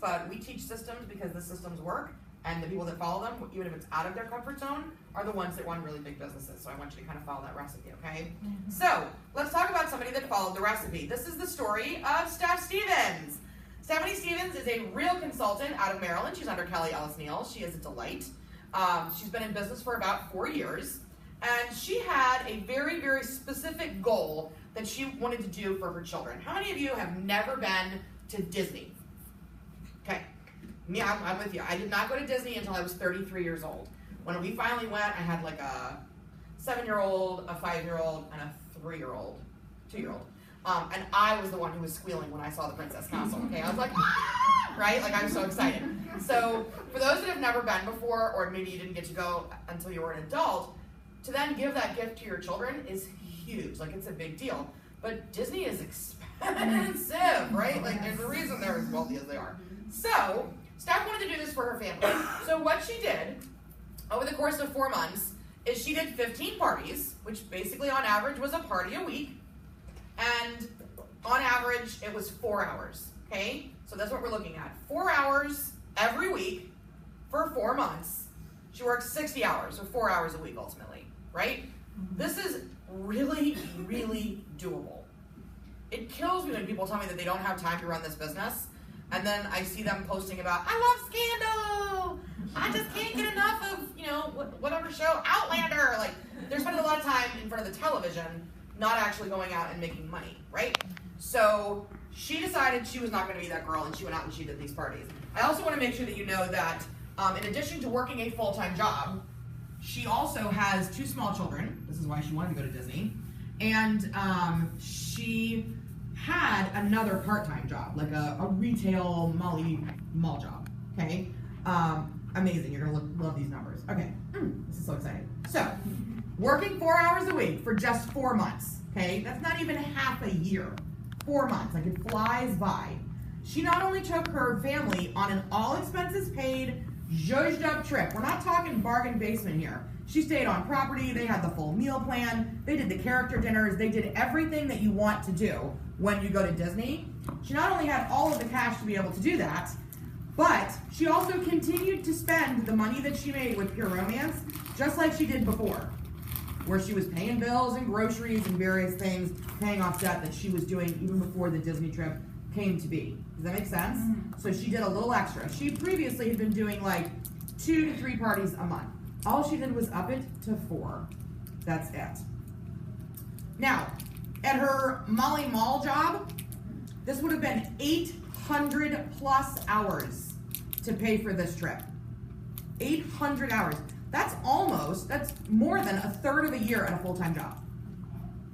but we teach systems because the systems work, and the people that follow them, even if it's out of their comfort zone, are the ones that run really big businesses. So I want you to kind of follow that recipe, okay? Mm-hmm. So let's talk about somebody that followed the recipe. This is the story of Steph Stevens. Stephanie Stevens is a real consultant out of Maryland. She's under Kelly Ellis Neal. She is a delight. She's been in business for about 4 years, and she had a very, very specific goal that she wanted to do for her children. How many of you have never been to Disney? Okay, me, I'm with you. I did not go to Disney until I was 33 years old. When we finally went, I had like a 7-year-old, a 5-year-old, and a 3-year-old, 2-year-old. And I was the one who was squealing when I saw the Princess Castle, okay? I was like, ah! Right? Like, I was so excited. So, for those that have never been before, or maybe you didn't get to go until you were an adult, to then give that gift to your children is huge. Like, it's a big deal. But Disney is expensive, right? Like, there's a reason they're as wealthy as they are. So, Steph wanted to do this for her family. So, what she did, over the course of 4 months, is she did 15 parties, which basically on average was a party a week. And on average, it was 4 hours, okay? So that's what we're looking at. 4 hours every week for 4 months. She works 60 hours, or 4 hours a week ultimately, right? This is really, really doable. It kills me when people tell me that they don't have time to run this business, and then I see them posting about, I love Scandal! I just can't get enough of, whatever show, Outlander! Like, they're spending a lot of time in front of the television, not actually going out and making money, right? So she decided she was not going to be that girl, and she went out and she did these parties. I also want to make sure that you know that in addition to working a full-time job, she also has 2 small children. This is why she wanted to go to Disney. And she had another part-time job, like a retail mall job, okay? Amazing, you're going to love these numbers. Okay, this is so exciting. So, working 4 hours a week for just 4 months, okay? That's not even half a year. 4 months, like it flies by. She not only took her family on an all-expenses-paid, zhuzhed-up trip. We're not talking bargain basement here. She stayed on property, they had the full meal plan, they did the character dinners, they did everything that you want to do when you go to Disney. She not only had all of the cash to be able to do that, but she also continued to spend the money that she made with Pure Romance, just like she did before, where she was paying bills and groceries and various things, paying off debt that she was doing even before the Disney trip came to be. Does that make sense? Mm-hmm. So she did a little extra. She previously had been doing like 2 to 3 parties a month. All she did was up it to 4. That's it. Now, at her Molly Mall job, this would have been 800 plus hours to pay for this trip. 800 hours. That's more than a third of a year at a full-time job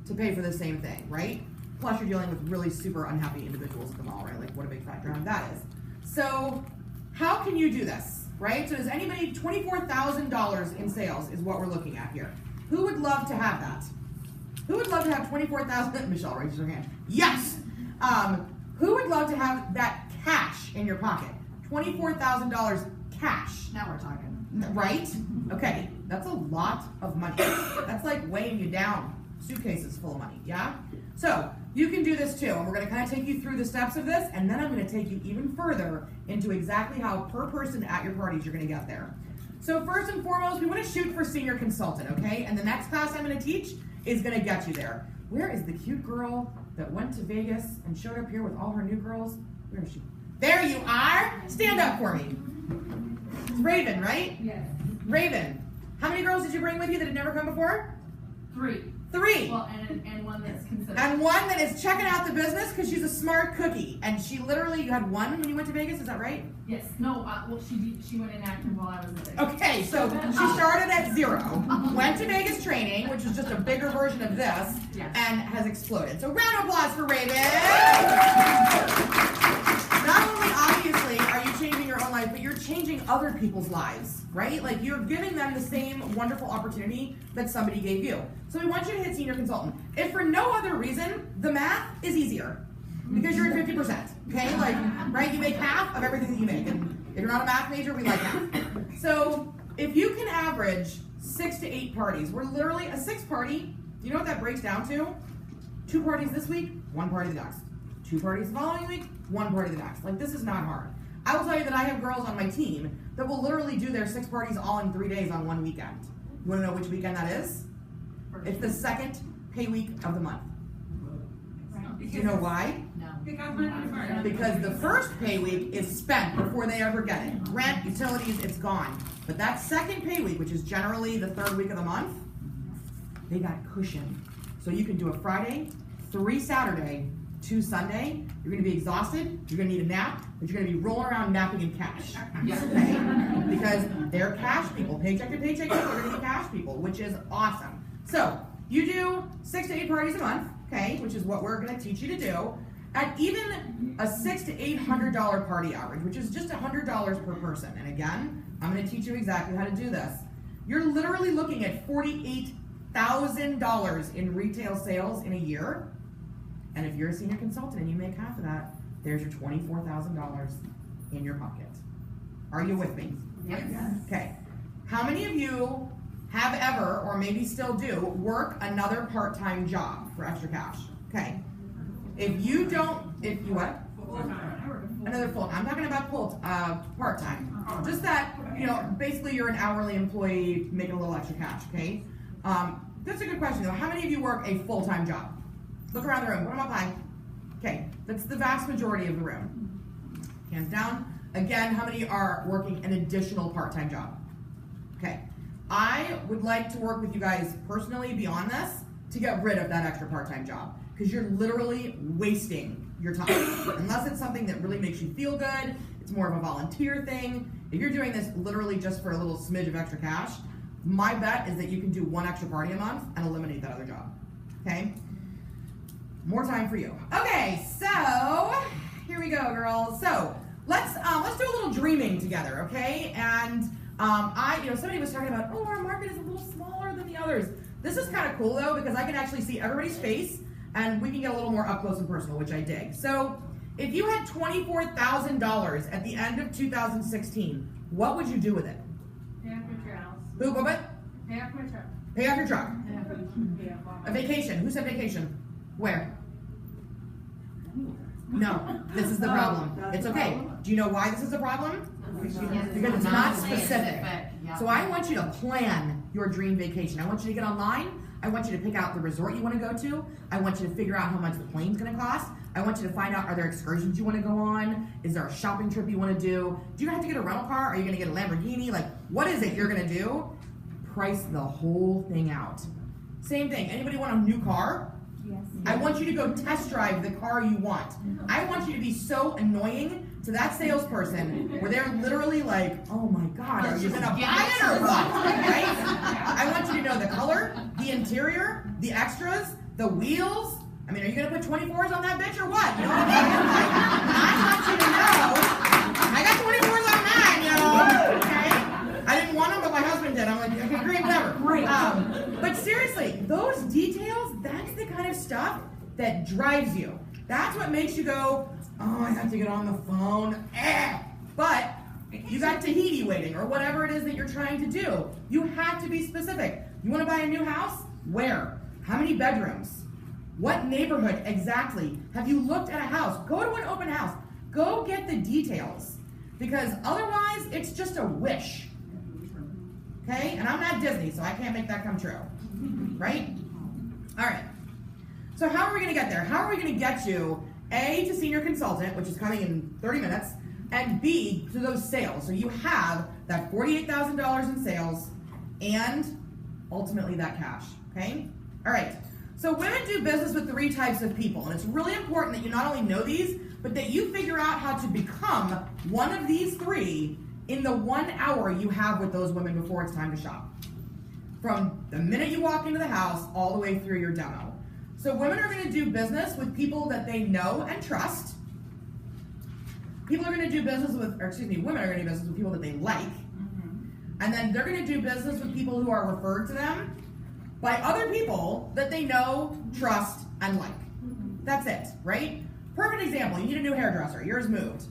to pay for the same thing, right? Plus you're dealing with really super unhappy individuals at the mall, right? Like what a big fat drama that is. So how can you do this, right? So does anybody, $24,000 in sales is what we're looking at here. Who would love to have that? Who would love to have 24,000? Michelle raises her hand. Yes! Who would love to have that cash in your pocket? $24,000 cash. Now we're talking. Right? Okay, that's a lot of money. That's like weighing you down. Suitcases full of money, yeah? So, you can do this too, and we're going to kind of take you through the steps of this, and then I'm going to take you even further into exactly how per person at your parties you're going to get there. So first and foremost, we want to shoot for senior consultant, okay? And the next class I'm going to teach is going to get you there. Where is the cute girl that went to Vegas and showed up here with all her new girls? Where is she? There you are! Stand up for me. It's Raven, right? Yes. Raven, how many girls did you bring with you that had never come before? 3. 3. Well, and one that's considered. And one that is checking out the business because she's a smart cookie. And she literally, you had one when you went to Vegas, is that right? Yes. No, well, she went inactive while I was in Vegas. Okay, so she started at 0, went to Vegas training, which is just a bigger version of this, yes, and has exploded. So round of applause for Raven. Not only, obviously, are you changing your own life, but you're changing other people's lives, right? Like, you're giving them the same wonderful opportunity that somebody gave you. So we want you to hit senior consultant. If for no other reason, the math is easier because you're at 50%, okay? Like, right, you make half of everything that you make. And if you're not a math major, we like math. So if you can average 6 to 8 parties, we're literally a 6 party, do you know what that breaks down to? 2 parties this week, 1 party the next. 2 parties the following week, 1 party the next. Like, this is not hard. I will tell you that I have girls on my team that will literally do their 6 parties all in 3 days on one weekend. You want to know which weekend that is? It's the second pay week of the month. Do you know why? No. Because the first pay week is spent before they ever get it. Rent, utilities, it's gone. But that second pay week, which is generally the 3rd week of the month, they got cushion. So you can do a Friday, 3 Saturday, 2 Sunday. You're going to be exhausted. You're going to need a nap, but you're going to be rolling around napping in cash. Okay? Because they're cash people. Paycheck to paycheck, they're going to be cash people, which is awesome. So you do 6 to 8 parties a month, okay, which is what we're going to teach you to do. At even a $600 to $800 party average, which is just $100 per person. And again, I'm going to teach you exactly how to do this. You're literally looking at $48,000 in retail sales in a year. And if you're a senior consultant and you make half of that, there's your $24,000 in your pocket. Are you with me? Yes. Okay. How many of you have ever, or maybe still do, work another part-time job for extra cash? Okay. If you don't, if you what? Another full-time. I'm talking about part-time. Just that, you know, basically you're an hourly employee making a little extra cash, okay? That's a good question though. How many of you work a full-time job? Look around the room. Put them up high. Okay, that's the vast majority of the room. Hands down. Again, how many are working an additional part-time job? Okay. I would like to work with you guys personally beyond this to get rid of that extra part-time job, because you're literally wasting your time. Unless it's something that really makes you feel good, it's more of a volunteer thing. If you're doing this literally just for a little smidge of extra cash, my bet is that you can do 1 extra party a month and eliminate that other job. Okay? More time for you. Okay, so here we go, girls. So let's do a little dreaming together, okay? And somebody was talking about, oh, our market is a little smaller than the others. This is kind of cool though, because I can actually see everybody's face and we can get a little more up close and personal, which I dig. So if you had $24,000 at the end of 2016, what would you do with it? Pay off your house. Who, what? Pay off your truck. Pay off your truck. Pay off A vacation. Who said vacation? Where? No, this is the problem. It's okay. Do you know why this is a problem? Because it's not specific. So I want you to plan your dream vacation. I want you to get online. I want you to pick out the resort you want to go to. I want you to figure out how much the plane's going to cost. I want you to find out, are there excursions you want to go on? Is there a shopping trip you want to do? Do you have to get a rental car? Are you going to get a Lamborghini? Like, what is it you're going to do? Price the whole thing out. Same thing. Anybody want a new car? Yes. I want you to go test drive the car you want. I want you to be so annoying to that salesperson where they're literally like, oh my God, are you going to buy it or what? Right? I want you to know the color, the interior, the extras, the wheels. I mean, are you going to put 24s on that bitch or what? You know what I mean? Like, I want you to know, I got 24s on mine, you know? Okay? I didn't want them, but my husband did. I'm like, okay, great, whatever. Great. But seriously, those details, that's the kind of stuff that drives you. That's what makes you go, oh, I have to get on the phone. But you got Tahiti waiting or whatever it is that you're trying to do. You have to be specific. You want to buy a new house? Where? How many bedrooms? What neighborhood exactly? Have you looked at a house? Go to an open house. Go get the details. Because otherwise, it's just a wish. Okay? And I'm not Disney, so I can't make that come true. Right? All right. So how are we going to get there? How are we going to get you, A, to senior consultant, which is coming in 30 minutes, and B, to those sales? So you have that $48,000 in sales and ultimately that cash. Okay? All right. So women do business with 3 types of people, and it's really important that you not only know these, but that you figure out how to become one of these 3 in the 1 hour you have with those women before it's time to shop. From the minute you walk into the house all the way through your demo. So women are going to do business with people that they know and trust. Women are going to do business with people that they like. And then they're going to do business with people who are referred to them by other people that they know, trust, and like. That's it, right? Perfect example, you need a new hairdresser, yours moved.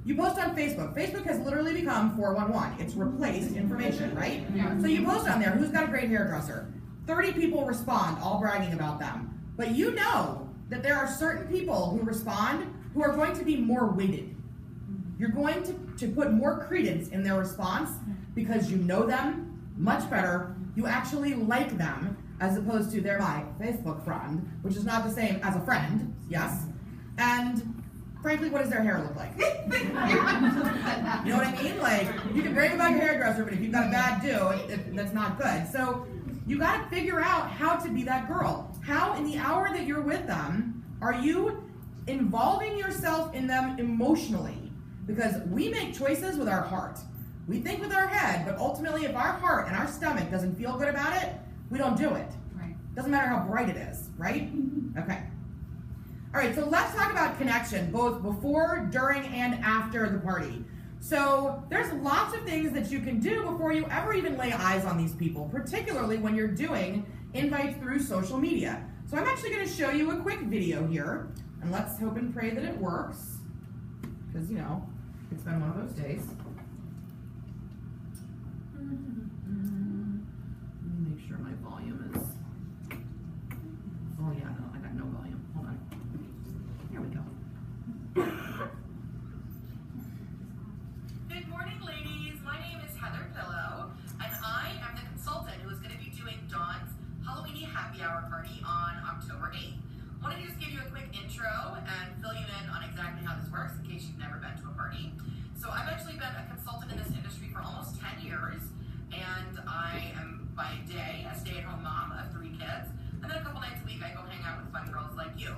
You post on Facebook. Facebook has literally become 411. It's replaced information, right? Yeah. So you post on there, who's got a great hairdresser? 30 people respond, all bragging about them. But you know that there are certain people who respond who are going to be more weighted. You're going to to put more credence in their response, because you know them much better, you actually like them, as opposed to they're my Facebook friend, which is not the same as a friend, yes? And frankly, what does their hair look like? You know what I mean? Like, you can brag about your hairdresser, but if you've got a bad do, that's not good. So you gotta figure out how to be that girl. How, in the hour that you're with them, are you involving yourself in them emotionally? Because we make choices with our heart. We think with our head, but ultimately if our heart and our stomach doesn't feel good about it, we don't do it. Right. Doesn't matter how bright it is, right? Okay. All right, so let's talk about connection, both before, during, and after the party. So there's lots of things that you can do before you ever even lay eyes on these people, particularly when you're doing invites through social media. So I'm actually gonna show you a quick video here, and let's hope and pray that it works, because, you know, it's been one of those days. Let me make sure my volume is, oh yeah, no, I got no volume, hold on. Here we go. Good morning, ladies. My name is Hearher Pillow, and I am the consultant who is going to be doing Dawn's Halloweeny happy hour party on October 8th. Wanted to just give you a quick intro and fill you in on exactly how this works in case you've never been to a party. So I've actually been a consultant in this industry for almost 10 years, and I am by day a stay-at-home mom of 3 kids, and then a couple nights a week I go hang out with fun girls like you.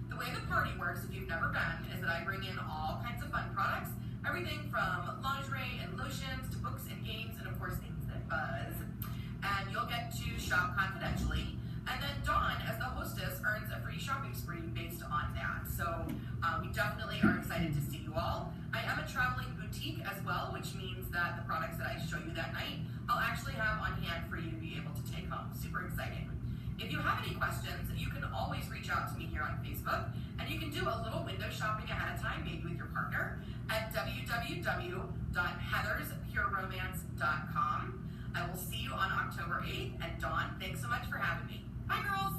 The way the party works, if you've never been, is that I bring in all kinds of fun products, everything from lingerie and lotions to books and games, and of course things that buzz. And you'll get to shop confidentially. And then Dawn, as the hostess, earns a free shopping spree based on that. So we definitely are excited to see you all. I am a traveling boutique as well, which means that the products that I show you that night, I'll actually have on hand for you to be able to take home. Super exciting. If you have any questions, you can always reach out to me here on Facebook, and you can do a little window shopping ahead of time, maybe with your partner, at www.heatherspureRomance.com. I will see you on October 8th, and Dawn, thanks so much for having me. Bye, girls.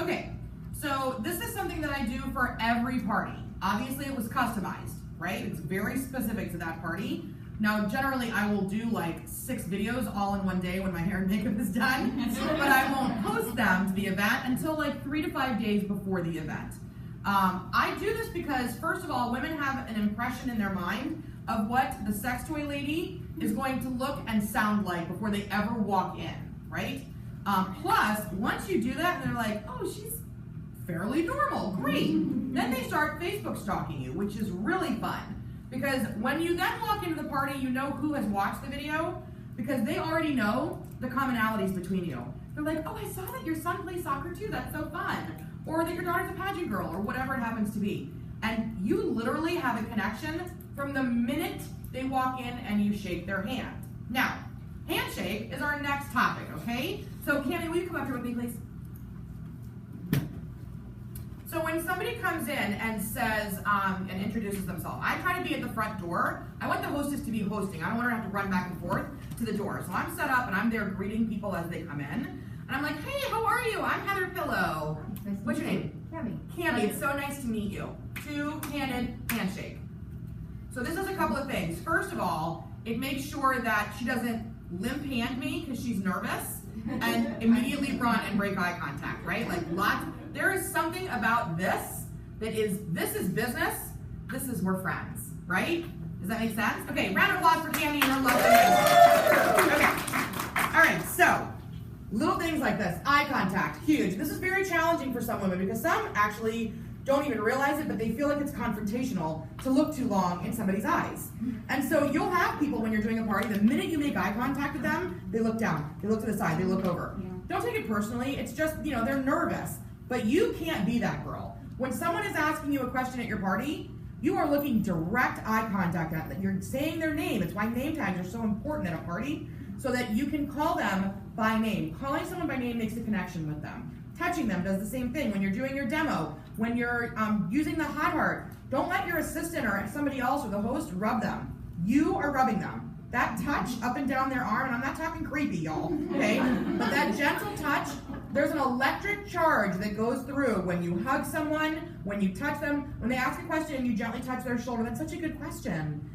Okay, so this is something that I do for every party. Obviously it was customized, right? It's very specific to that party. Now, generally I will do like 6 videos all in one day when my hair and makeup is done, but I won't post them to the event until like 3 to 5 days before the event. I do this because, first of all, women have an impression in their mind of what the sex toy lady is going to look and sound like before they ever walk in, right? Plus, once you do that and they're like, oh, she's fairly normal, great. Then they start Facebook stalking you, which is really fun. Because when you then walk into the party, you know who has watched the video, because they already know the commonalities between you. They're like, oh, I saw that your son plays soccer too, that's so fun. Or that your daughter's a pageant girl, or whatever it happens to be. And you literally have a connection from the minute they walk in and you shake their hand. Now, handshake is our next topic, okay? So Cammie, will you come up here with me, please? So when somebody comes in and says, and introduces themselves, I try to be at the front door. I want the hostess to be hosting. I don't want her to have to run back and forth to the door. So I'm set up and I'm there greeting people as they come in. And I'm like, hey, how are you? I'm Hearher Pillow. Nice What's your name? Cammie. Cammie, it's so nice to meet you. 2-handed handshake. So this is a couple of things. First of all, it makes sure that she doesn't limp hand me because she's nervous and immediately run and break eye contact, right? Like there is something about this that is, this is business, this is we're friends, right? Does that make sense? Okay, round of applause for Cammie and her lovely. Okay, all right, so little things like this, eye contact, huge. This is very challenging for some women because some actually don't even realize it, but they feel like it's confrontational to look too long in somebody's eyes. And so you'll have people when you're doing a party, the minute you make eye contact with them, they look down, they look to the side, they look over. Yeah. Don't take it personally, it's just, you know, they're nervous. But you can't be that girl. When someone is asking you a question at your party, you are looking direct eye contact at them. You're saying their name. It's why name tags are so important at a party, so that you can call them by name. Calling someone by name makes a connection with them. Touching them does the same thing. When you're doing your demo, when you're using the hot heart, don't let your assistant or somebody else or the host rub them. You are rubbing them. That touch up and down their arm, and I'm not talking creepy, y'all, okay? But that gentle touch, there's an electric charge that goes through when you hug someone, when you touch them, when they ask a question and you gently touch their shoulder. That's such a good question.